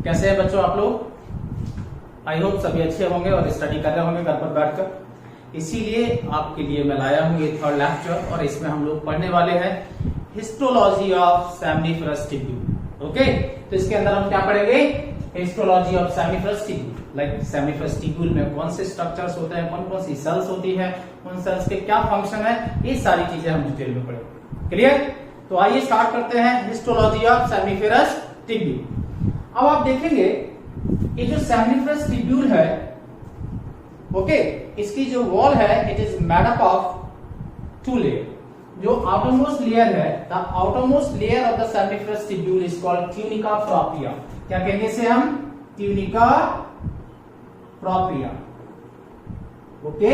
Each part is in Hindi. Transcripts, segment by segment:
कैसे हैं बच्चों आप लोग? आई होप सभी अच्छे होंगे और स्टडी कर रहे होंगे घर पर बैठकर। इसीलिए आपके लिए मैं लाया हूँ ये थर्ड लेक्चर और इसमें हम लोग पढ़ने वाले हैं histology of seminiferous tubule. Okay, तो इसके अंदर हम क्या पढ़ेंगे? Histology of seminiferous tubule. Like seminiferous tubule में कौन से स्ट्रक्चर्स होते हैं, कौन कौन सी सेल्स होती है, उन सेल्स के क्या फंक्शन है, ये सारी चीजें हम डिटेल में पढ़ेंगे। क्लियर? तो आइए स्टार्ट करते हैं हिस्टोलॉजी ऑफ सेमिनिफरस टिब्यूल। अब आप देखेंगे ये जो सेमिनिफरस टिब्यूल है, ओके, इसकी जो वॉल है it is made up of two layer. जो आउटरमोस्ट लेयर है, the outermost layer of the seminiferous tubule is called tunica propria. क्या कहेंगे इसे हम? Tunica propria. Okay,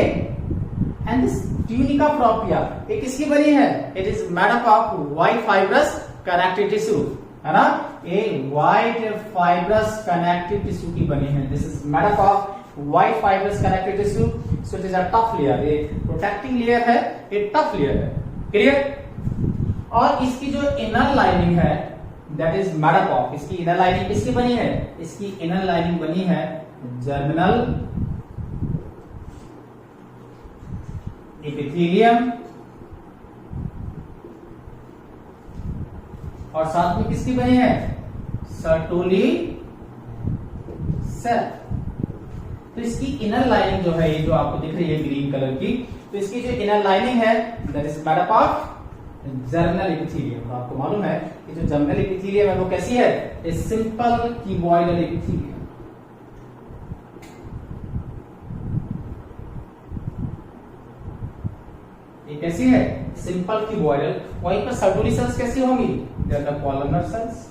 and this tunica propria ये किसकी बनी है? It is made up of white fibrous connective tissue, है ना? ये व्हाइट फाइब्रस कनेक्टिव टिश्यू की बनी है। This is made up of white fibrous connective tissue, so it is a tough layer. ये प्रोटेक्टिंग लेयर है, ये टफ लेयर है। क्लियर? और इसकी जो इनर लाइनिंग है that is made up of, इसकी इनर लाइनिंग किसकी बनी है? इसकी इनर लाइनिंग बनी है जर्मिनल एपिथेलियम, और साथ में किसकी बनी है? Sertoli cell. तो इसकी इनर लाइनिंग जो है, ये जो आपको दिख रही है ग्रीन कलर की, तो इसकी जो इनर लाइनिंग है that is made up of germinal epithelium. आपको मालूम है कि जो जर्मिनल एपिथेलियम है वो कैसी है? A simple cuboidal epithelium. ये कैसी है? Simple cuboidal. वहीं पर सर्टोली सेल्स कैसी होंगी? They are the columnar cells.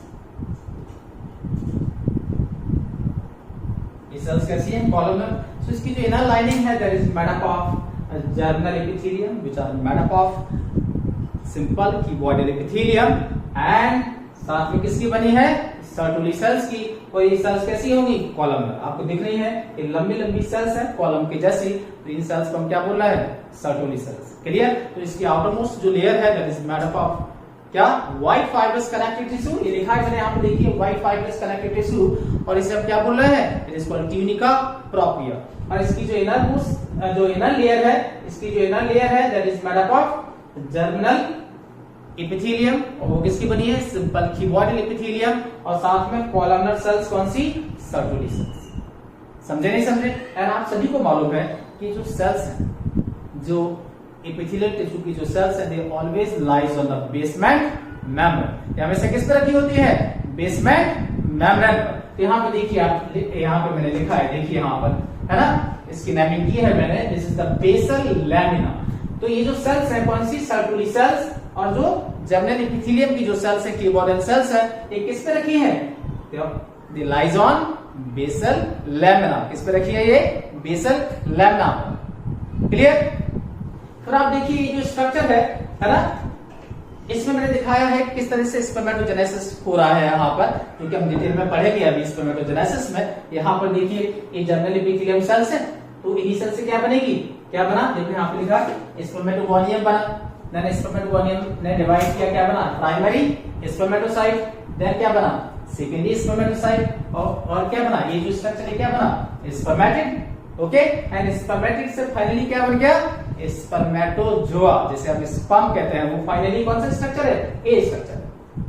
ये सेल्स कैसी हैं? कॉलमनर। सो इसकी जो इनर लाइनिंग है that is made up of germinal epithelium which are made up of simple cuboidal epithelium, and साथ में किसकी बनी है? सर्टोली सेल्स की। और ये सेल्स कैसी होंगी? कॉलमनर। आपको दिख रही है ये लंबी लंबी सेल्स है कॉलम के जैसी, तो इन सेल्स को हम क्या बोल रहे हैं? Sertoli cells. क्लियर? तो इसकी आउटरमोस्ट जो लेयर है that is made up of क्या? White fibrous connective tissue. ये लिखा है मैंने यहाँ पे, देखिए व्हाइट फाइब्रस कनेक्टिव टिश्यू, और इसे हम क्या बोल रहे हैं? It is called tunica propria. और इसकी जो इनर लेयर है, इसकी जो इनर लेयर है that is made up of germinal epithelium, और वो किसकी बनी है? सिंपल क्यूबॉइडल एपिथेलियम, और साथ में कॉलमनर सेल्स कौन सी? Sertoli cells. समझे नहीं समझे? एंड आप सभी को मालूम है कि जो सेल्स हैं, जो एपिथेलियल टिश्यू की जो सेल्स हैं, they always lies on the basement membrane. ये हमेशा किस पर रखी होती है? बेसमेंट मेम्ब्रेन पर। तो यहाँ पे देखिए, आप यहाँ पे मैंने लिखा है, देखिए यहाँ पर, है ना? इसकी नेमिंग की है मैंने, this is the basal lamina. तो ये जो सेल्स है कौन सी? Sertoli cells. और जो जर्मिनल एपिथेलियम की जो सेल्स है, क्यूबॉइडल सेल्स है, ये किस पे रखी है? दे लाइज ऑन बेसल लैमिना। किस पे रखी है? ये बेसल लैमिना। क्लियर? फिर आप देखिए ये जो स्ट्रक्चर है ना, इसमें मैंने दिखाया है किस तरह से स्पर्मेटोजेनेसिस हो रहा है यहाँ पर, क्योंकि हम डिटेल में पढ़ेंगे अभी स्पर्मेटोजेनेसिस में। यहाँ पर देखिए ये जर्मिनल एपिथेलियम सेल्स है, तो इन्हीं सेल से क्या बनेगी? क्या बना? देखो यहाँ पे लिखा स्पर्मेटोगोनियम बना। देन स्पर्मेटोगोनियम ने डिवाइड किया, क्या बना? Primary spermatocyte. देन क्या बना? Secondary spermatocyte. और क्या बना? ये जो स्ट्रक्चर है क्या बना? स्पर्मेटिड। ओके, एंड स्पर्मेटिड से फाइनली क्या बन गया? स्पर्मेटोजोआ, जैसे हम स्पर्म कहते हैं, वो फाइनली कौन सा स्ट्रक्चर है? ए स्ट्रक्चर।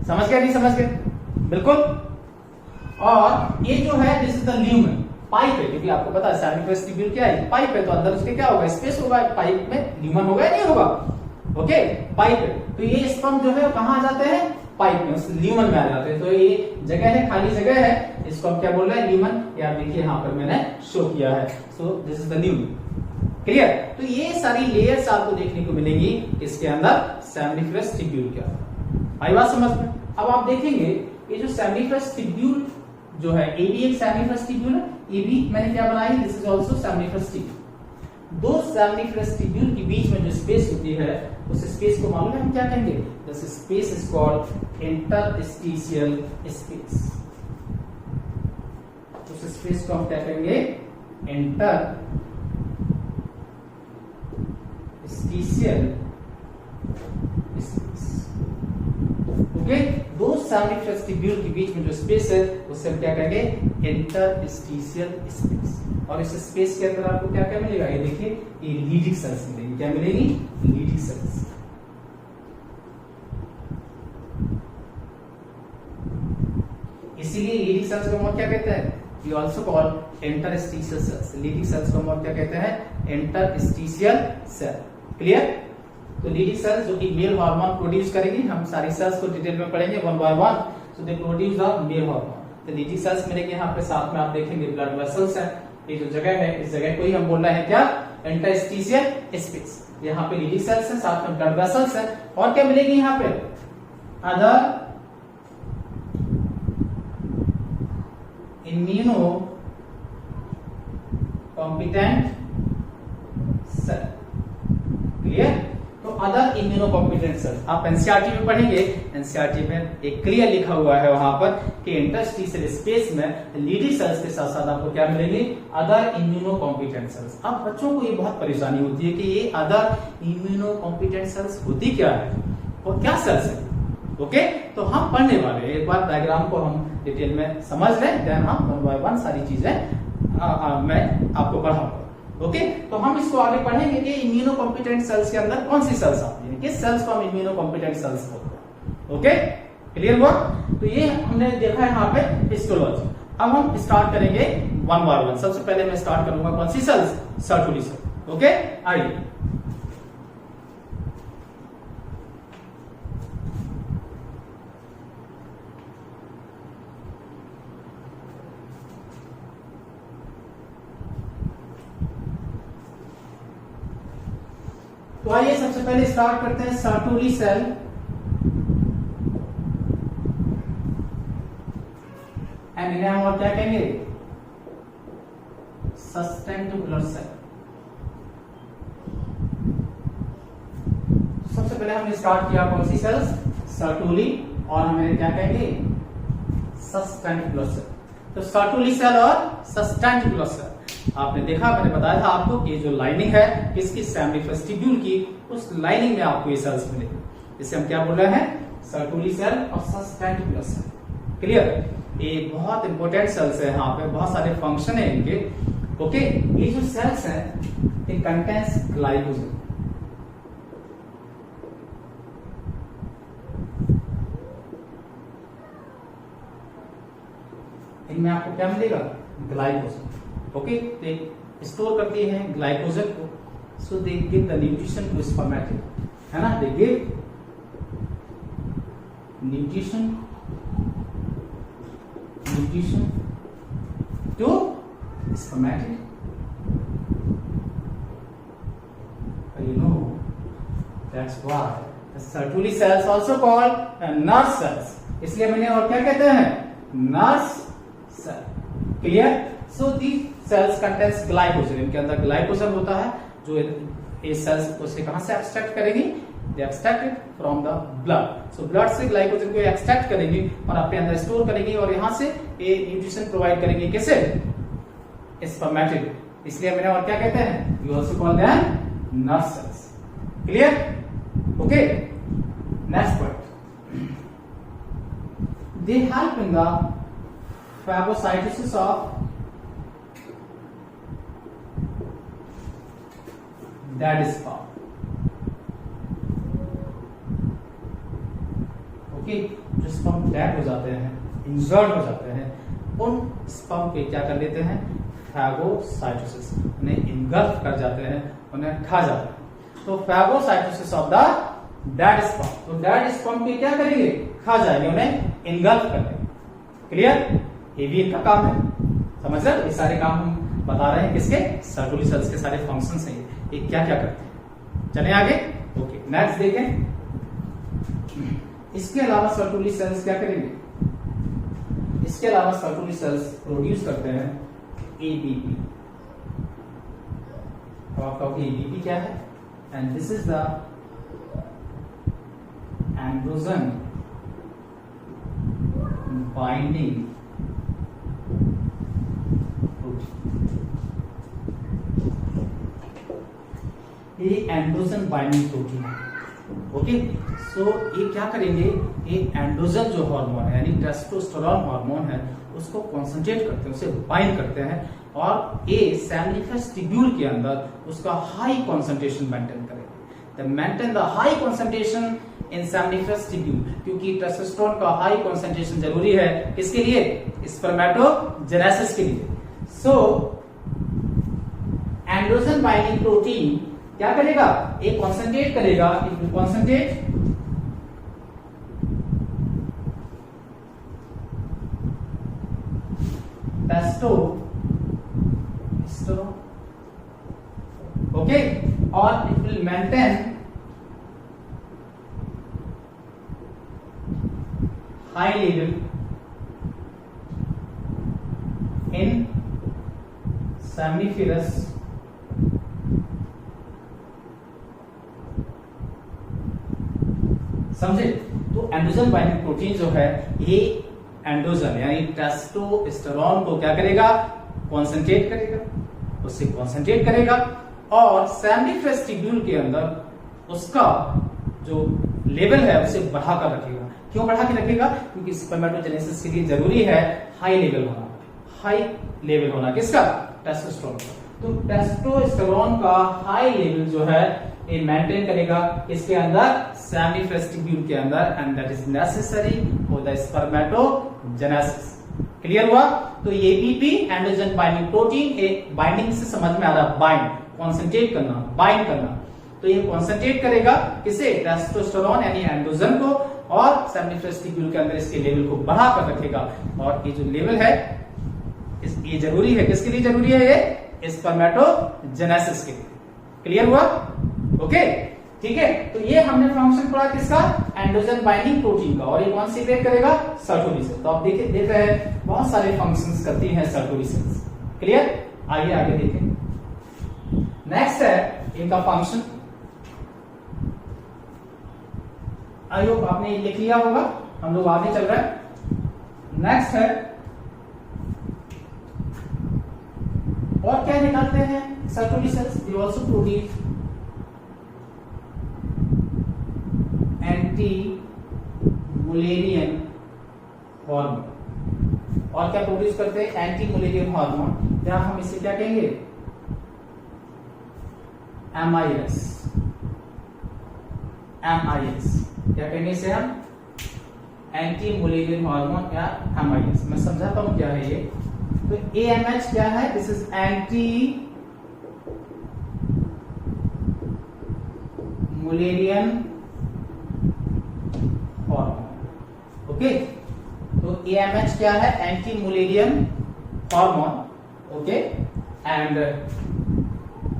समझ गए? नहीं समझ गए? बिल्कुल। और ये जो है this is the lumen. Pipe है, क्योंकि आपको पता है सेमिनिफरस टिब्यूल क्या है? पाइप है, तो अंदर उसके क्या होगा? स्पेस होगा। पाइप में ल्यूमेन होगा या नहीं होगा? ओके, पाइप है, तो ये स्पर्म जो है कहाँ आ जाते हैं? पाइप में, उस ल्यूमेन में आ जाते हैं। तो ये जगह है, खाली जगह है, इसको हम क्या बोल रहे हैं? ल्यूमेन। या आप देखिए यहाँ पर मैंने शो किया है, so this is the lumen. Clear? तो ये सारी लेयर्स आपको देखने को मिलेंगी इसके अंदर सेमिनिफरस टिब्यूल के अंदर। आई बात समझ में? अब आप देखेंगे ये जो सेमिनिफरस टिब्यूल जो है, ये भी एक सेमिनिफरस टिब्यूल है, ये भी मैंने क्या बनाई? This is also seminiferous tubule. दो सेमिनिफरस टिब्यूल के बीच में जो स्पेस होती है, उस स्पेस को मालूम है हम क्या कहेंगे? This space is called interstitial space. उस स्पेस को हम क्या कहेंगे? Interstitial space. ओके, दो सेमी वेस्टिब्यूल के बीच में जो स्पेस है उससे हम क्या कहेंगे, इंटरस्टिशियल स्पेस। और इस स्पेस के अंदर आपको क्या क्या मिलेगा, ये देखिए, ये लीडिंग सेल्स मिलेंगी। क्या मिलेगी, लीडिंग सेल्स। इसीलिए लीडिंग सेल्स को हम और क्या कहते हैं, we also call interstitial cells। Leydig cells को हम और क्या कहते हैं, इंटरस्टिशियल सेल। क्लियर। तो लीडिंग सेल्स जो कि मेल हार्मोन प्रोड्यूस करेगी, हम सारी सेल्स को डिटेल में पढ़ेंगे one by one. So they produce the male hormone. तो लीडिंग सेल्स मिलेंगे यहाँ पे, साथ में आप देखेंगे ब्लड वेसल्स है। ये जो जगह है, इस जगह को ही हम बोल रहे हैं क्या, इंटरस्टिशियल स्पेस। यहाँ पे लीडिंग सेल्स है, साथ में ब्लड वेसल्स है। और क्या मिलेगी यहाँ पे, other immuno competent cell. Clear. तो अदर इम्यूनो कॉम्पिटेंट सेल आप एनसीईआरटी में पढ़ेंगे। एनसीईआरटी में एक क्लियर लिखा हुआ है वहां पर कि इंटरस्टिशियल स्पेस में लीडिंग सेल्स के साथ साथ आपको क्या मिलेंगे, अदर इम्यूनो कॉम्पिटेंट सेल्स। अब बच्चों को ये बहुत परेशानी होती है कि ये अदर इम्यूनो कॉम्पिटेंट सेल्स होती क्या है और क्या सेल्स है। ओके, तो हम पढ़ने वाले हैं, एक बार डायग्राम को हम डिटेल में समझ लें, देन हम वन बाय वन सारी चीजें मैं आपको पढ़ाऊंगा। ओके, तो हम इसको आगे पढ़ेंगे कि इम्यूनो कॉम्पिटेंट सेल्स के अंदर कौन सी सेल्स आती है, किस सेल्स को हम इम्यूनो कॉम्पिटेंट सेल्स बोलते हैं। ओके, क्लियर हुआ। तो ये हमने देखा है यहाँ पे हिस्टोलॉजी। अब हम स्टार्ट करेंगे वन बाय वन। सबसे पहले मैं स्टार्ट करूंगा कौन सी सेल्स, सर्टुली सेल। ओके, आइए। तो आइए सबसे पहले स्टार्ट करते हैं सर्टुली सेल। एंड इन्हें हम और क्या कहेंगे, सस्टेंटिकुलर सेल। सबसे पहले हमने स्टार्ट किया कौन सी सेल्स, सर्टुली, और हमें क्या कहेंगे, सस्टेंटिकुलर सेल। तो सर्टुली सेल और सस्टेंटिकुलर सेल आपने देखा, मैंने बताया था आपको कि जो लाइनिंग है किसकी, सेमी वेस्टिब्यूल की, उस लाइनिंग में आपको ये सेल्स मिलेंगे। इसे हम क्या बोल रहे हैं, सर्टुली सेल और सस्टेंटिकुलर सेल। क्लियर। ये बहुत इंपॉर्टेंट सेल्स है, यहाँ पे बहुत सारे फंक्शन है इनके। ओके, ये जो सेल्स हैं ये कंटेन्स ग्लाइकोजन। इनमें आपको क्या मिलेगा, ग्लाइकोजन। ओके, तो स्टोर करती है ग्लाइकोजन को। So they give the nutrition to spermatid, है ना, they give nutrition to spermatid. You know that's why the Sertoli cells also called nurse cells। इसलिए मैंने और क्या कहते हैं, नर्स सेल। क्लियर। सो दी सेल्स कंटेन्स ग्लाइकोजन। इनके अंदर ग्लाइकोजन होता है, जो ये सेल्स उसे कहां से एक्सट्रैक्ट करेंगी, they extract it from the blood. So blood से ग्लाइकोजन को एक्सट्रैक्ट करेंगी और अपने अंदर स्टोर करेंगी, और यहां से ये न्यूट्रिशन प्रोवाइड करेंगी किसे, स्पर्मेटिड। इसलिए मैंने और क्या कहते हैं, you also call them nurse cells. Clear. Okay, next point, they help in the phagocytosis of dead sperm। Okay, जो स्पर्म डेड हो जाते हैं, इंजर्ड हो जाते हैं, उन स्पर्म पे क्या कर लेते हैं, फैगोसाइटोसिस, उन्हें इनगल्फ कर जाते हैं, उन्हें खा जाते हैं। तो phagocytosis of the dead sperm, तो डेड स्पर्म पे क्या करेंगे, खा जाएंगे, उन्हें इनगल्फ करेंगे। क्लियर। ये भी इनका काम है, समझ रहे हो। ये सारे काम हम बता रहे हैं किसके, सर्टुली सेल्स के सारे फंक्शंस हैं, ये क्या क्या करते हैं। चलें आगे। ओके, नेक्स्ट देखें। इसके अलावा सर्टुली सेल्स क्या करेंगे, इसके अलावा सर्टुली सेल्स प्रोड्यूस करते हैं एबीपी। तो आप कहोगे एबीपी क्या है, and this is the androgen binding ये एंड्रोजन बाइंडिंग प्रोटीन है। ओके, सो ये क्या करेंगे, ये एंड्रोजन जो हार्मोन है यानी टेस्टोस्टेरोन हार्मोन है उसको कॉन्सेंट्रेट करते हैं, उसे बाइंड करते हैं और ये सेमिनिफरस ट्यूब्यूल के अंदर उसका हाई कॉन्सेंट्रेशन मेंटेन करेंगे। Maintain the high concentration in seminiferous tubule, क्योंकि टेस्टोस्टेरोन का हाई कॉन्सेंट्रेशन जरूरी है किसके लिए, स्पर्मेटोजेनेसिस के लिए। सो एंड्रोजन बाइंडिंग प्रोटीन क्या करेगा, एक कॉन्सेंट्रेट करेगा, it will concentrate testosterone, okay, और it will maintain high level in seminiferous समझे। तो एंड्रोजन बाइंडिंग प्रोटीन जो है ये एंड्रोजन यानी टेस्टोस्टेरोन को क्या करेगा, कॉन्सेंट्रेट करेगा, उससे कॉन्सेंट्रेट करेगा और सेमिनिफरस ट्यूब्यूल के अंदर उसका जो लेवल है उसे बढ़ाकर रखेगा। क्यों बढ़ा के रखेगा, क्योंकि स्पर्मेटोजेनेसिस के लिए जरूरी है हाई लेवल होना, हाई लेवल होना किसका, टेस्टोस्टेरोन का। तो टेस्टोस्टेरोन का हाई लेवल जो है ये मेंटेन करेगा इसके अंदर, सेमिनिफरस ट्यूब्यूल के अंदर, and that is necessary for the spermatogenesis. Clear हुआ। तो ये एबीपी एंड्रोजन बाइंडिंग प्रोटीन, एक बाइंडिंग से समझ में आ रहा, बाइंड कॉन्सेंट्रेट करना, बाइंड करना। तो ये कॉन्सेंट्रेट करेगा किसे, टेस्टोस्टेरोन यानी एंड्रोजन को, और सेमिनिफरस ट्यूब्यूल के अंदर इसके लेवल को बढ़ा कर रखेगा। और ये जो लेवल है ये जरूरी है, किसके लिए जरूरी है, ये स्पर्मेटोजेनेसिस के लिए। क्लियर हुआ, ओके, ठीक है। तो ये हमने फंक्शन पढ़ा किसका, एंड्रोजन बाइंडिंग प्रोटीन का, और ये कौन सीक्रेट करेगा, सर्टोली सेल। तो आप देखिए, देख रहे हैं बहुत सारे फंक्शंस करती हैं सर्टोली सेल्स। क्लियर, आइए आगे देखें। नेक्स्ट है इनका फंक्शन, आई होप आपने लिख लिया होगा, हम लोग आगे चल रहे हैं। नेक्स्ट है, और क्या निकालते हैं Sertoli sales, they also produce anti Mullerian hormone. और क्या प्रोड्यूस करते हैं, एंटी मुलेरियन हार्मोन, या हम इसे क्या कहेंगे, MIS, क्या कहेंगे इसे हम, एंटी मुलेरियन हार्मोन या MIS। मैं समझाता हूं क्या है ये। तो AMH क्या है, this is anti Mullerian hormone, okay. तो AMH क्या है, anti Mullerian hormone, okay. And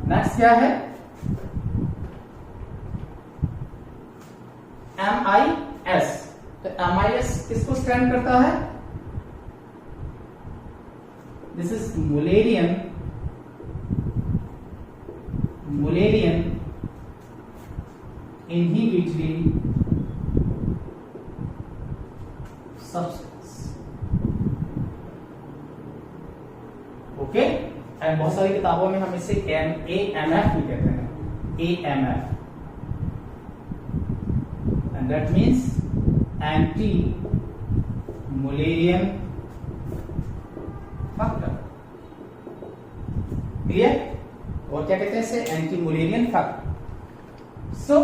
next क्या है, MIS। तो MIS किसको स्टैंड करता है, this is Mullerian inhibitory substance, okay. And बहुत सारी किताबों में हम इसे AMF भी कहते हैं, AMF, and that means anti Mullerian factor. Clear, और क्या कहते हैं इसे, एंटी मुलेरियन फैक्टर। सो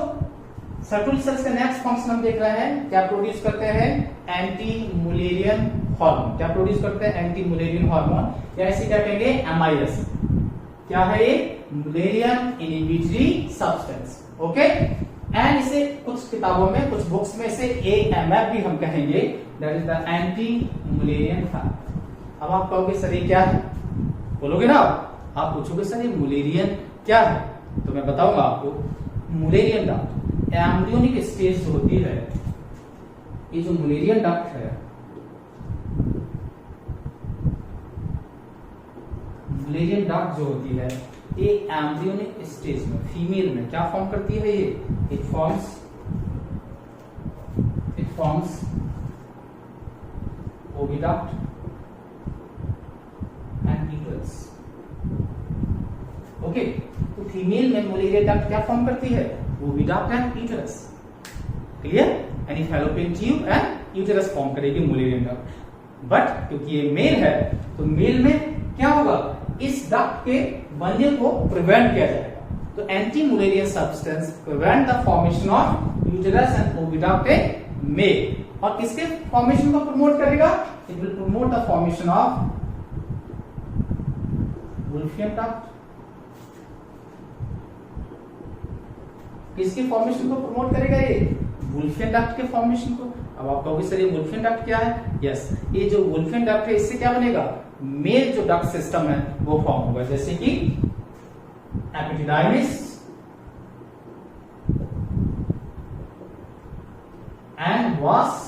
सर्टोली सेल्स का नेक्स्ट फंक्शन हम देख रहे हैं, क्या प्रोड्यूस करते हैं, एंटी मुलेरियन हार्मोन। क्या प्रोड्यूस करते हैं, एंटी मुलेरियन हार्मोन, या इसे क्या कहेंगे, MIS। क्या है ये, Mullerian inhibitory substance, okay. And इसे कुछ किताबों में, कुछ बुक्स में इसे AMF भी हम कहेंगे, that is the anti Mullerian factor. अब आप कहोगे सर ये क्या है, बोलोगे ना आप पूछोगे सर ये मुलेरियन क्या है, तो मैं बताऊंगा आपको। मुलेरियन डक्ट एम्ब्रियोनिक स्टेज जो होती है, ये जो मुलेरियन डक्ट है, मुलेरियन डक्ट जो होती है ये एम्ब्रियोनिक स्टेज में फीमेल में क्या फॉर्म करती है, ये it forms oviduct and uterus, okay. तो फीमेल में मुलेरियन डक्ट क्या फॉर्म करती है, ओविडक्ट एंड यूट्रस। क्लियर, यानी fallopian tube and uterus form करेगी मुलेरियन डक्ट। बट क्योंकि ये मेल है तो मेल में क्या होगा, इस डक्ट के बनने को प्रिवेंट किया जाएगा। तो anti Mullerian substance prevent the formation of uterus and oviduct in male. और किसके फॉर्मेशन को प्रमोट करेगा, it will promote the formation of Wolffian duct. किसके फॉर्मेशन को प्रमोट करेगा, ये वुल्फियन डक्ट के फॉर्मेशन को। अब आप कहोगे सर ये वुल्फियन डक्ट क्या है, यस, ये जो वुल्फियन डक्ट है इससे क्या बनेगा, मेल जो डक्ट सिस्टम है वो फॉर्म होगा, जैसे कि epididymis and vas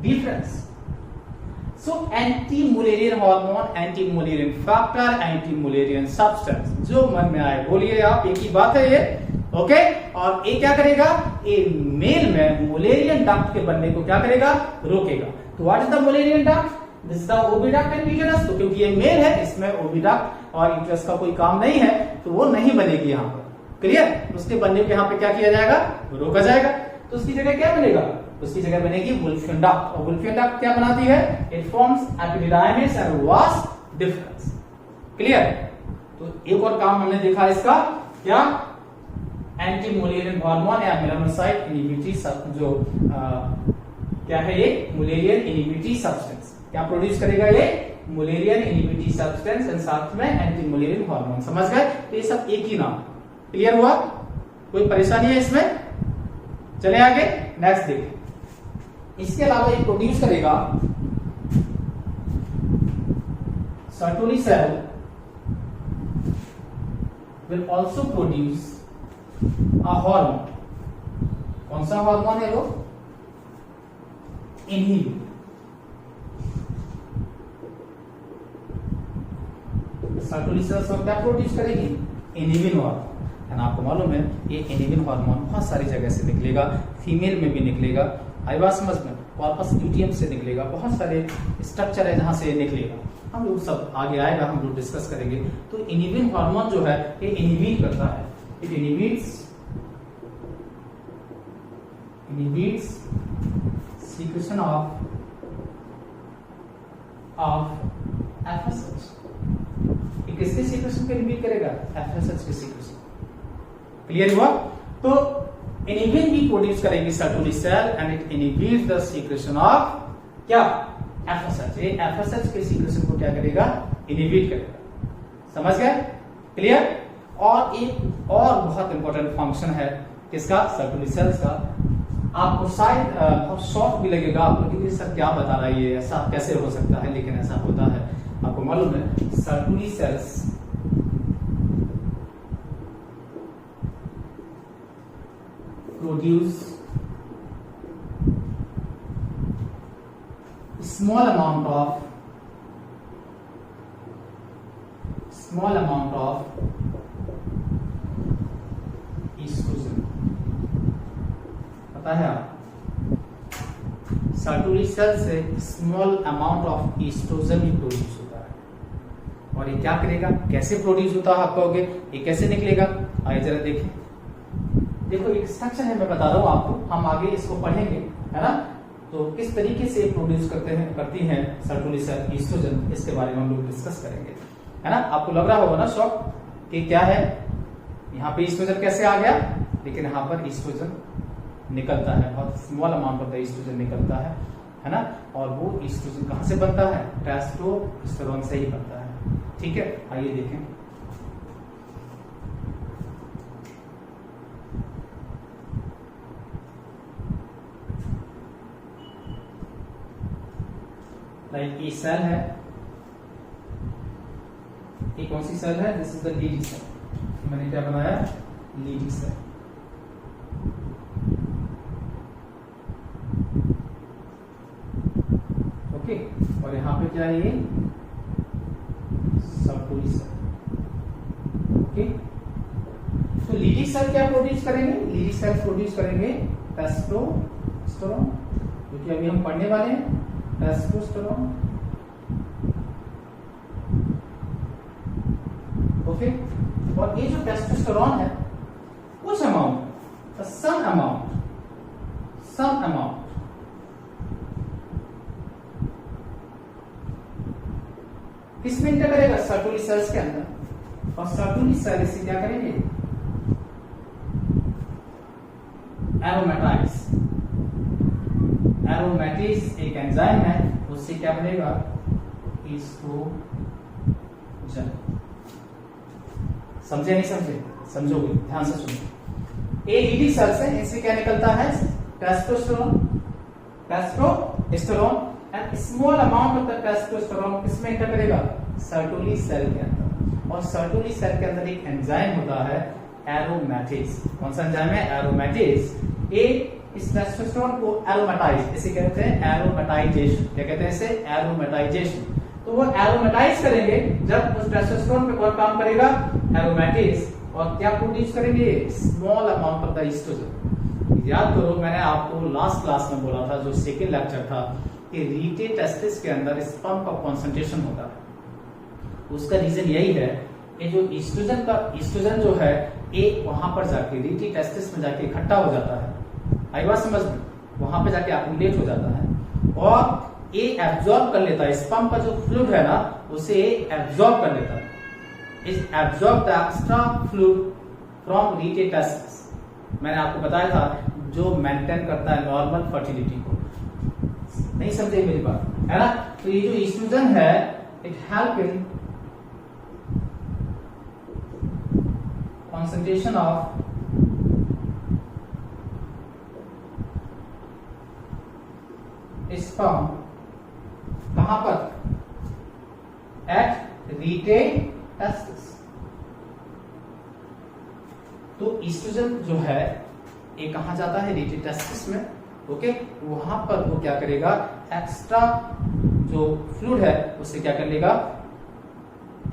deferens. So anti-mullerian hormone, anti-mullerian factor, anti-mullerian substance, जो मन में आए बोलिए आप, एक ही बात है ये, ओके। और ये क्या करेगा, ये मेल में मुलेरियन डक्ट के बनने को क्या करेगा, रोकेगा। तो what is the Mullerian duct, this is the oviduct and uterus. तो क्योंकि ये मेल है, इसमें ओविडक्ट और यूटेरस का कोई काम नहीं है, तो वो नहीं बनेगी यहाँ पर, क्लियर। उसके बनने को यहाँ पे क्या किया जाएगा, रोका जाएगा। तो उसकी जगह क्या बनेगा, उसकी जगह बनेगी वुल्फियन डक्ट। और वुल्फियन डक्ट क्या बनाती है, it forms epididymis and vas deferens, clear. तो एक और काम हमने देखा इसका, क्या, एंटी मुलेरियन हार्मोन या मेलानोसाइट इनहिबिटरी जो क्या है, ये मुलेरियन इनहिबिटरी सब्सटेंस क्या प्रोड्यूस करेगा, ये मुलेरियन इनहिबिटरी सब्सटेंस एंड साथ में एंटी मुलेरियन हार्मोन। समझ गए, तो ये सब एक ही नाम, क्लियर हुआ, कोई परेशानी है इसमें। चले आगे, नेक्स्ट देखें। इसके अलावा ये प्रोड्यूस करेगा Sertoli cell will also produce a hormone. कौन सा हार्मोन है वो, इनहिबिन। सर्टोली सेल्स क्या प्रोड्यूस करेगी, इनहिबिन हार्मोन। आपको मालूम है ये इनहिबिन हार्मोन बहुत सारी जगह से निकलेगा, फीमेल में भी निकलेगा, हाइपोथैलेमस में, कॉर्पस ल्यूटियम से निकलेगा, बहुत सारे स्ट्रक्चर है जहां से निकलेगा। हम लोग सब आगे आएगा, हम लोग डिस्कस करेंगे। तो इनहिबिन हार्मोन जो है ये इनहिबिट करता है, it inhibits secretion of FSH. ये किसके सीक्रेशन को इनहिबिट करेगा, एफएसएच के सीक्रेशन, क्लियर हुआ। तो इनहिबिन भी प्रोड्यूस करेगी Sertoli cell and it inhibits the secretion of क्या, एफएसएच। ये एफएसएच के सीक्रेशन को क्या करेगा, इनहिबिट करेगा। समझ गए, क्लियर। और एक और बहुत इंपॉर्टेंट फंक्शन है किसका, सर्टोली सेल्स का। आपको शायद बहुत शॉक भी लगेगा आपको कि सर क्या बता रहा है ये, ऐसा कैसे हो सकता है, लेकिन ऐसा होता है। आपको मालूम है Sertoli cells produce small amount of estrogen। पता है आप, सर्टोली सेल से small amount of oestrogen he produce होता है। और ये क्या करेगा, कैसे प्रोड्यूस होता है आप कहोगे, ये कैसे निकलेगा, आइए जरा देखें। देखो एक स्ट्रक्चर है, मैं बता रहा हूं आपको, हम आगे इसको पढ़ेंगे, है ना। तो किस तरीके से प्रोड्यूस करती हैं सर्टोली सेल एस्ट्रोजन, इसके बारे में हम लोग डिस्कस करेंगे, है ना। आपको लग रहा होगा ना शॉक कि क्या है, यहाँ पे एस्ट्रोजन कैसे आ गया, लेकिन यहाँ पर एस्ट्रोजन निकलता है, बहुत small amount of the estrogen निकलता है ना। और वो एस्ट्रोजन कहाँ से बनता है, टेस्टोस्टेरोन से ही बनता है, ठीक है। आइए देखें, लाइक ये सेल है, ये कौन सी सेल है, दिस इज द लीडी सेल। मैंने क्या बनाया, लीडी सेल, ओके। और यहाँ पे क्या है, ये सर्टोली सेल, ओके। तो लीडी सेल क्या प्रोड्यूस करेंगे, लीडी सेल प्रोड्यूस करेंगे टेस्टोस्टेरोन, क्योंकि अभी हम पढ़ने वाले हैं टेस्टोस्टेरोन, ओके। और ये जो टेस्टोस्टेरोन है कुछ amount, some amount, some amount किसमें इंटर करेगा, सर्टोली सेल्स के अंदर, और सर्टोली सेल इसे क्या करेंगे, एरोमेटाइज, एरोमेटिस एक एंजाइम है, उससे क्या बनेगा, ईस्ट्रोजन। समझे नहीं समझे, समझोगे ध्यान से सुनो। ए लीडिंग सेल्स है, इनसे क्या निकलता है, testosterone, testosterone and small amount of the testosterone किसमें इंटर करेगा, सर्टोली सेल के अंदर, और सर्टोली सेल के अंदर एक एंजाइम होता है एरोमेटिस। कौन सा एंजाइम है, एरोमेटिस। ए इस टेस्टोस्टेरोन को एरोमेटाइज, इसे कहते हैं एरोमेटाइजेशन, क्या कहते हैं इसे, एरोमेटाइजेशन। तो वो एरोमेटाइज करेंगे जब उस टेस्टोस्टेरोन पे कौन काम करेगा, एरोमेटिस, और क्या प्रोड्यूस करेंगे, small amount of the estrogen. याद करो मैंने आपको लास्ट क्लास में बोला था, जो सेकंड लेक्चर था, कि रीटे टेस्टिस के अंदर स्पर्म का कंसंट्रेशन होता है। उसका रीजन यही है कि जो ईस्ट्रोजन जो है एक वहां पर जाके रीटे टेस्टिस में जाके इकट्ठा हो जाता है, आई बात समझ में, वहां पे जाके एक्युमुलेट हो जाता है, और ये एब्जॉर्ब कर लेता है, स्पर्म का जो फ्लूइड है ना उसे एब्जॉर्ब कर लेता है, is absorb the extra fluid from rete testis. मैंने आपको बताया था जो मेंटेन करता है नॉर्मल फर्टिलिटी को, नहीं समझे मेरी बात, है ना। तो ये जो ईस्ट्रोजन है it help in concentration of sperm कहां पर, at retained testis। तो ईस्ट्रोजन जो है ये कहां जाता है, रीटेड टेस्टिस में, ओके। वहां पर वो क्या करेगा, एक्स्ट्रा जो फ्लूइड है उसे क्या कर लेगा,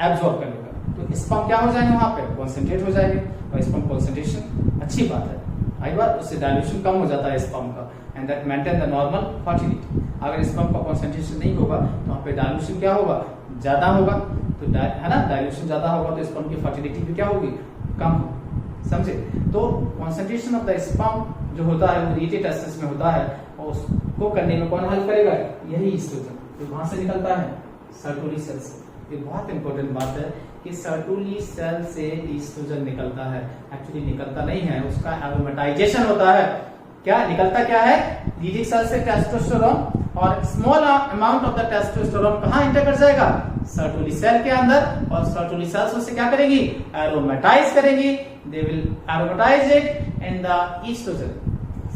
एब्जॉर्ब कर लेगा। तो स्पर्म क्या हो जाएंगे, वहां पे कॉन्सेंट्रेट हो जाएंगे, और स्पर्म कॉन्सेंट्रेशन अच्छी बात है, आई बात, उससे डाइल्यूशन कम हो जाता है स्पर्म का, and that maintain the normal fertility. अगर स्पर्म का कॉन्सेंट्रेशन नहीं होगा तो वहां पे डाइल्यूशन क्या होगा, ज्यादा होगा, तो है ना, डाइल्यूशन ज्यादा होगा तो स्पर्म की फर्टिलिटी भी क्या होगी, कम होगी, समझे। तो कॉन्सेंट्रेशन ऑफ द स्पर्म जो होता है वो रीटे टेस्टिस में होता है, और उसको करने में कौन हेल्प करेगा, यही ईस्ट्रोजन, तो वहां से निकलता है सर्टोली सेल से। ये बहुत इंपॉर्टेंट बात है कि सर्टोली सेल से ईस्ट्रोजन निकलता है, एक्चुअली निकलता नहीं है, उसका एरोमेटाइजेशन होता है। क्या निकलता, क्या है, लीडिंग सेल से टेस्टोस्टेरोन, और small amount of the testosterone कहां इंटर कर जाएगा, सर्टोली सेल के अंदर, और सर्टोली सेल्स उसे क्या करेंगी, एरोमेटाइज करेंगी, they will aromatise it in the oestrogen.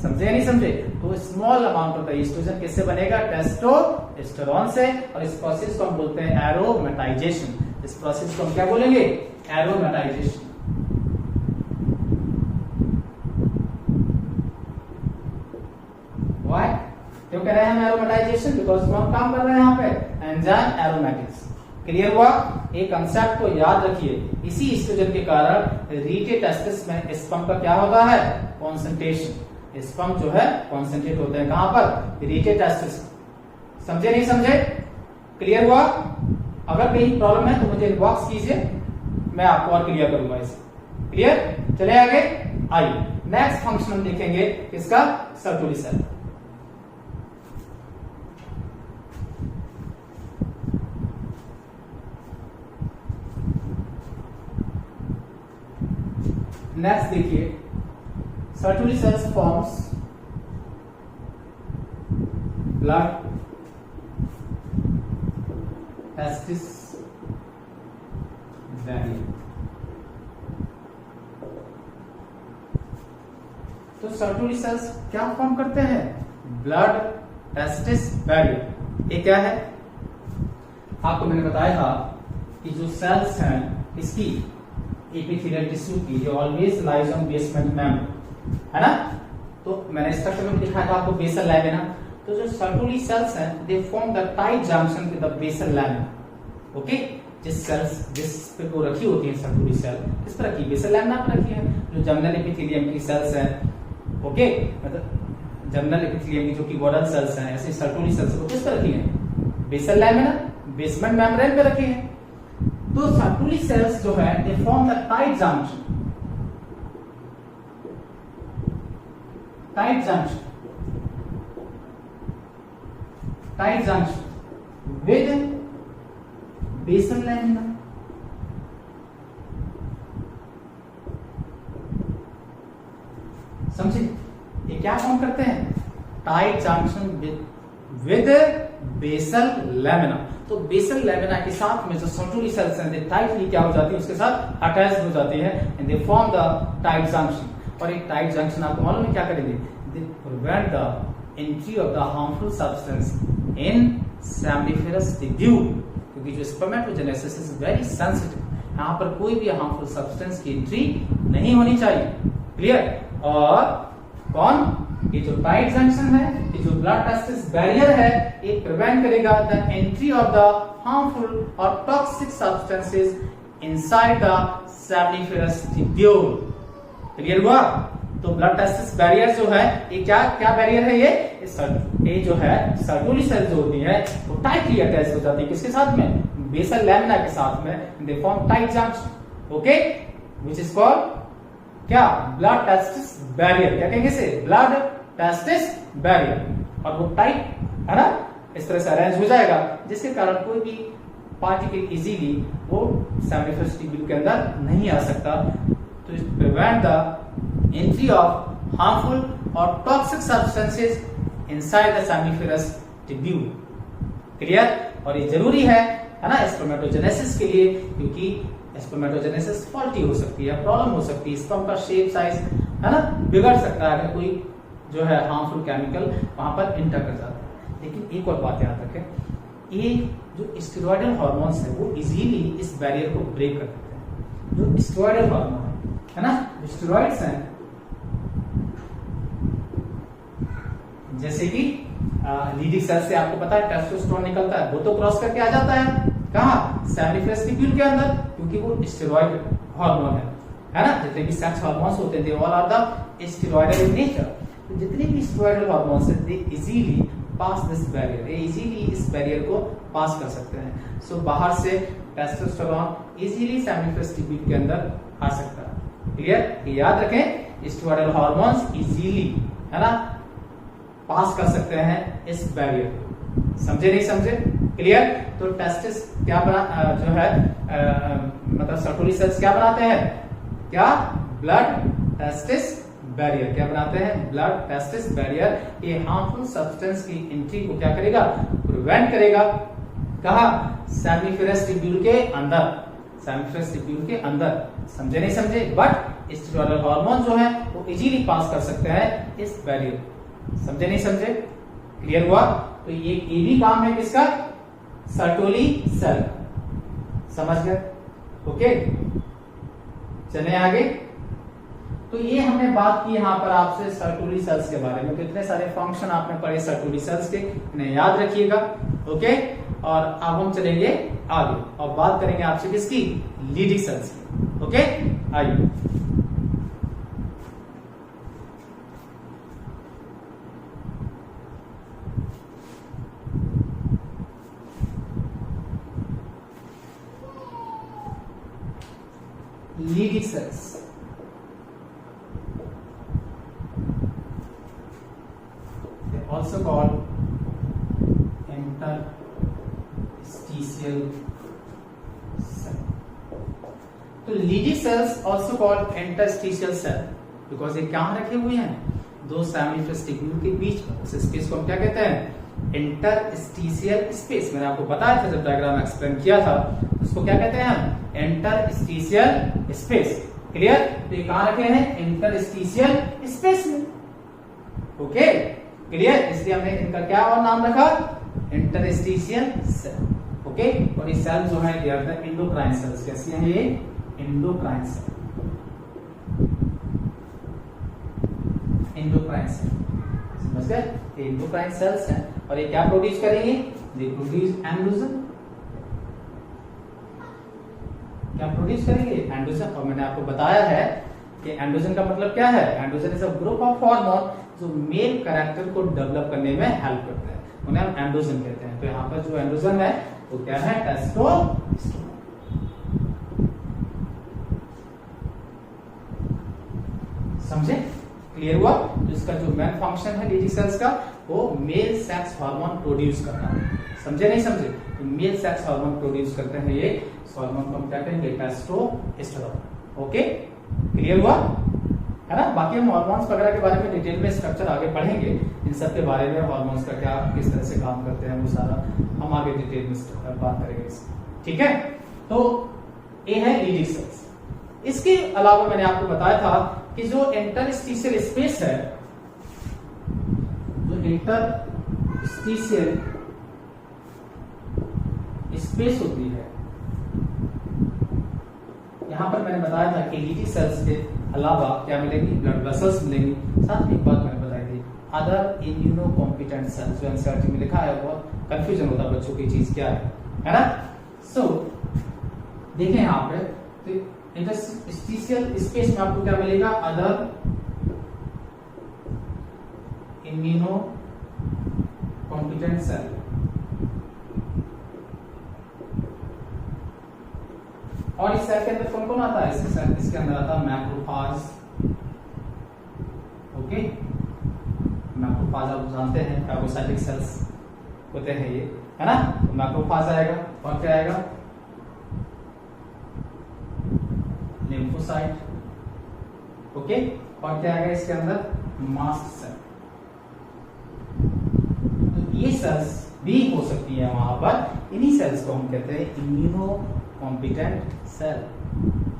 समझे नहीं समझे, तो small amount of the oestrogen किससे बनेगा, टेस्टोस्टेरोन से, और इस प्रोसेस को हम बोलते हैं एरोमेटाइजेशन। इस प्रोसेस को हम क्या बोलेंगे, एरोमेटाइजेशन। व्हाई, क्यों कह रहे हैं हम एरोमेटाइजेशन, बिकॉज हम काम कर रहे हैं यहाँ पे एंजाइम एरोमेटिक्स। क्लियर हुआ, एक कंसेप्ट को याद रखिए, इसी ईस्ट्रोजन के कारण रीटे टेस्टिस में स्पर्म का क्या होता है, कॉन्सेंट्रेशन, स्पर्म जो है कॉन्सेंट्रेट होते हैं कहां पर, रीटे टेस्टिस। समझे नहीं समझे, क्लियर हुआ। अगर कहीं प्रॉब्लम है तो मुझे इनबॉक्स कीजिए, मैं आपको और क्लियर करूंगा इसे। क्लियर, चले आगे, आइए नेक्स्ट फंक्शन हम देखेंगे किसका, सर्टोली सेल। नेक्स्ट देखिए, Sertoli cells forms blood testis barrier. तो सर्टोली सेल्स क्या फॉर्म करते हैं, ब्लड टेस्टिस बैरियर। ये क्या है, आपको मैंने बताया था कि जो सेल्स हैं इसकी एपिथेलियल टिश्यू की, जो always lies on basement membrane, है ना। तो मैंने स्ट्रक्चर में दिखाया था आपको बेसल लैमिना। तो जो सर्टोली सेल्स हैं they form the tight junction with the basal lamina, okay. जिस पे को रखी होती है सर्टोली सेल, किस तरह की, बेसल लैमिना पर रखी है। जो जर्मिनल एपिथेलियम की सेल्स हैं, ओके, मतलब जर्मिनल एपिथेलियम की जो की वॉर्डल सेल्स हैं, ऐसे सर्टोली सेल्स को किस तरह की है, बेसल लैमिना, बेसमेंट मेम्ब्रेन पे रखी है। तो सर्टोली सेल्स जो है they form the tight junction, tight junction with basal lamina. समझे? ये क्या फॉर्म करते हैं? Tight junction with basal lamina. तो बेसल लैमिना के साथ में जो सर्टुली सेल्स हैं टाइटली क्या हो जाती है, उसके साथ अटैच हो जाती है and they form the tight junction. और एक टाइट जंक्शन आपको मालूम है क्या करेंगे? They prevent the entry of the harmful substance in seminiferous tubule, क्योंकि जो स्पर्मेटोजेनेसिस इज वेरी सेंसिटिव, यहाँ पर कोई भी हार्मफुल सब्सटेंस की एंट्री नहीं होनी चाहिए। क्लियर? और कौन? ये जो टाइट जंक्शन है, ये जो ब्लड टेस्टिस बैरियर है, ये प्रिवेंट करेगा the entry of the harmful और toxic substances inside the seminiferous tubule. Clear हुआ? तो ब्लड टेस्टिस बैरियर जो है, ये क्या बैरियर है? ये जो है सर्टुली सेल जो होती है वो टाइटली अटैच हो जाती है किसके साथ में? बेसल लैमिना के साथ में। They form tight junction, okay, which is called क्या? Blood testis barrier. क्या कहेंगे इसे? Blood testis barrier. और वो टाइट है ना, इस तरह से अरेंज हो जाएगा जिसके कारण कोई भी पार्टिकल इजीली वो सेमिनिफेरस ट्यूब्यूल के अंदर नहीं आ सकता। तो prevent the entry of harmful और toxic substances inside the seminiferous tubule. Clear? और ये जरूरी है ना स्पर्मेटोजेनेसिस के लिए, क्योंकि स्पर्मेटोजेनेसिस फॉल्टी हो सकती है, प्रॉब्लम हो सकती है, स्पर्म का शेप साइज है ना बिगड़ सकता है अगर कोई जो है हार्मफुल केमिकल वहां पर इंटर कर जाता है। लेकिन एक और बात याद रखें, ये जो स्टेरॉयडल हार्मोन्स है वो इजीली इस बैरियर को ब्रेक कर देते हैं। जो स्टेरॉयडल हार्मोन है ना, स्टेरॉइड्स हैं, जैसे कि लीडिंग सेल से आपको पता है टेस्टोस्टेरोन निकलता है, वो तो क्रॉस करके आ जाता है कहाँ? सेमिनिफेरस ट्यूब्यूल के अंदर, क्योंकि वो स्टेरॉइड हार्मोन है ना। जितने भी सेक्स हार्मोन्स होते हैं they all are the steroidal in nature. तो जितने भी स्टेरॉयडल हार्मोन्स हैं they easily pass this barrier, ये इजीली इस बैरियर को पास कर सकते हैं। सो बाहर से टेस्टोस्टेरोन इजीली सेमिनिफेरस ट्यूब्यूल के अंदर आ सकता है। क्लियर? याद रखें, स्टेरॉयडल हार्मोन्स इजीली है ना पास कर सकते हैं इस बैरियर को। समझे नहीं समझे? क्लियर? तो टेस्टिस क्या बना जो है मतलब सर्टुली सेल्स क्या बनाते हैं? क्या? Blood testis barrier. क्या बनाते हैं? Blood testis barrier. ये हार्मफुल सब्सटेंस की एंट्री को क्या करेगा? प्रिवेंट करेगा। कहा? सेमिनिफेरस ट्यूब्यूल के अंदर, सेमिनिफेरस ट्यूब्यूल के अंदर। समझे नहीं समझे? बट स्टेरॉयडल हार्मोन जो है वो इजीली पास कर सकते हैं इस बैरियर। समझे नहीं समझे? क्लियर हुआ? तो ये भी काम है किसका? Sertoli cell. समझ गए? ओके, चले आगे। तो ये हमने बात की यहां पर आपसे सर्टुली सेल्स के बारे में। कितने सारे फंक्शन आपने पढ़े सर्टुली सेल्स के, इन्हें याद रखिएगा। ओके, और अब हम चलेंगे आगे और बात करेंगे आपसे किसकी? लीडिंग सेल्स की। ओके, आइए। Leading cells. They also called interstitial cell. तो leading cells also called interstitial cell because ये कहाँ रखे हुए हैं? दो सेमिनिफेरस ट्यूब्यूल के बीच में। उस स्पेस को हम क्या कहते हैं? Interstitial space. मैंने आपको बताया था जब डायग्राम एक्सप्लेन किया था, उसको क्या कहते हैं हम? Interstitial space. क्लियर? तो ये कहां रखे हैं? इंटरस्टिशियल स्पेस में। Okay, clear? इसलिए हमने इनका क्या और नाम रखा? Interstitial cell. ओके, और ये सेल जो है they are the endocrine cells. कैसी हैं ये? Endocrine cell. एंडोक्राइन सेल, समझ गए? एंडोक्राइन सेल्स हैं और ये क्या प्रोड्यूस करेंगे? They produce androgen. क्या प्रोड्यूस करेंगे? एंड्रोजन। और मैंने आपको बताया है कि एंड्रोजन का मतलब क्या है? Androgen is a group of hormone जो मेल कैरेक्टर को डेवलप करने में हेल्प करता है, उन्हें हम एंड्रोजन कहते हैं। तो यहाँ पर जो एंड्रोजन है वो क्या है? टेस्टोस्टेरोन। समझे? क्लियर? क्लियर हुआ? तो इसका जो मेन फंक्शन है लीडी सेल्स का वो मेल सेक्स हार्मोन प्रोड्यूस करना है। समझे नहीं समझे? तो मेल सेक्स हार्मोन प्रोड्यूस करते हैं ये हार्मोन को हम क्या कहेंगे? टेस्टोस्टेरोन। ओके, क्लियर हुआ है ना? बाकी हम हार्मोन्स वगैरह के बारे में डिटेल में स्ट्रक्चर आगे पढ़ेंगे, इन सब के बारे में, हार्मोन्स का क्या किस तरह से काम करते हैं वो सारा हम आगे डिटेल में बात करेंगे इसकी, ठीक है? तो ये है लीडिंग सेल्स। इसके अलावा मैंने आपको बताया था कि जो इंटरस्टिशियल स्पेस है, जो इंटरस्टिशियल स्पेस होती है, यहां पर मैंने बताया था कि लीडी सेल्स के अलावा क्या मिलेंगी? ब्लड वेसल्स मिलेंगी। साथ में एक बात मैंने बताई थी, अदर इम्यूनो कॉम्पिटेंट सेल्स। जो एनसीईआरटी में लिखा है बहुत कंफ्यूजन होता है बच्चों की, चीज क्या है ना? सो देखें यहाँ पे, तो इंटरस्टिशियल स्पेस में आपको क्या मिलेगा? Other immuno competent cell. और इस सेल के अंदर कौन कौन आता है? इसके अंदर आता है मैक्रोफाज। ओके, मैक्रोफाज आप जानते हैं फैगोसाइटिक सेल्स होते हैं ये, है ना? तो मैक्रोफाज आएगा, और क्या आएगा? लिम्फोसाइट। ओके, और क्या आएगा इसके अंदर? Mast cell. तो ये सेल्स भी हो सकती है वहां पर, इन्हीं सेल्स को हम कहते हैं इम्यूनो कॉम्पिटेंट सेल।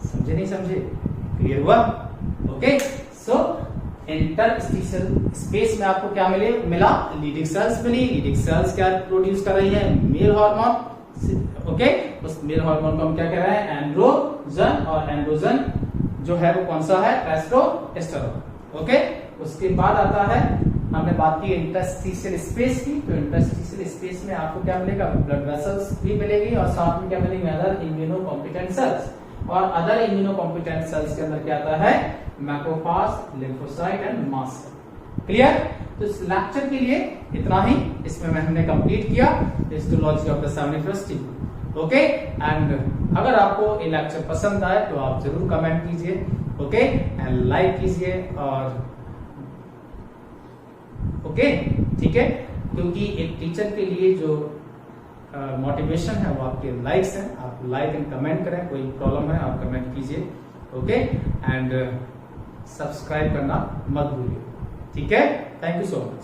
समझे नहीं समझे? क्लियर हुआ? ओके, सो इंटरस्टिशियल स्पेस में आपको क्या मिला? लीडिंग सेल्स मिली। लीडिंग सेल्स क्या प्रोड्यूस कर रही है? Male hormone. ओके, उस मेल हार्मोन को हम क्या कह रहे हैं? एंड्रोजन। और एंड्रोजन जो है वो कौन सा है? टेस्टोस्टेरोन। ओके, उसके बाद आता है, हमने बात की इंटरस्टिशियल स्पेस की, तो इंटरस्टिशियल स्पेस में आपको क्या मिलेगा? ब्लड वेसल्स भी मिलेगी, और साथ में क्या मिलेंगे? Other immuno competent cells. और अदर इम्यूनो कॉम्पिटेंट सेल्स के अंदर क्या आता है? Macrophage, lymphocyte and mast cell. Clear? तो इस लेक्चर के लिए इतना ही, इसमें हमने कंप्लीट किया histology of the seminiferous tissue. Okay, and अगर आपको ये लेक्चर पसंद आए तो आप जरूर कमेंट कीजिए, ओके, एंड लाइक कीजिए, और ओके, ठीक है? क्योंकि एक टीचर के लिए जो मोटिवेशन है वो आपके लाइक्स हैं। आप लाइक एंड कमेंट करें, कोई प्रॉब्लम है आप कमेंट कीजिए, ओके, एंड सब्सक्राइब करना मत भूलिए, ठीक है? Thank you so much.